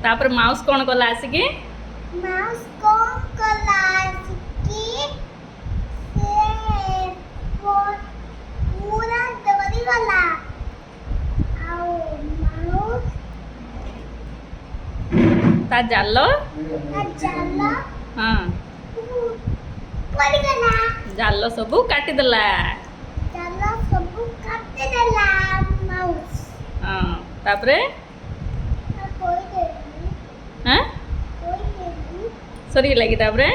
तापर माउस कौन कला आसिकी माउस कौन कला आसिकी से पूरा डरी गला आओ माउस ता जालो हाँ पड़ी गला जालो सबू काटी देला माउस हाँ तापरे कोई दे हाँ सरी लगी तापरे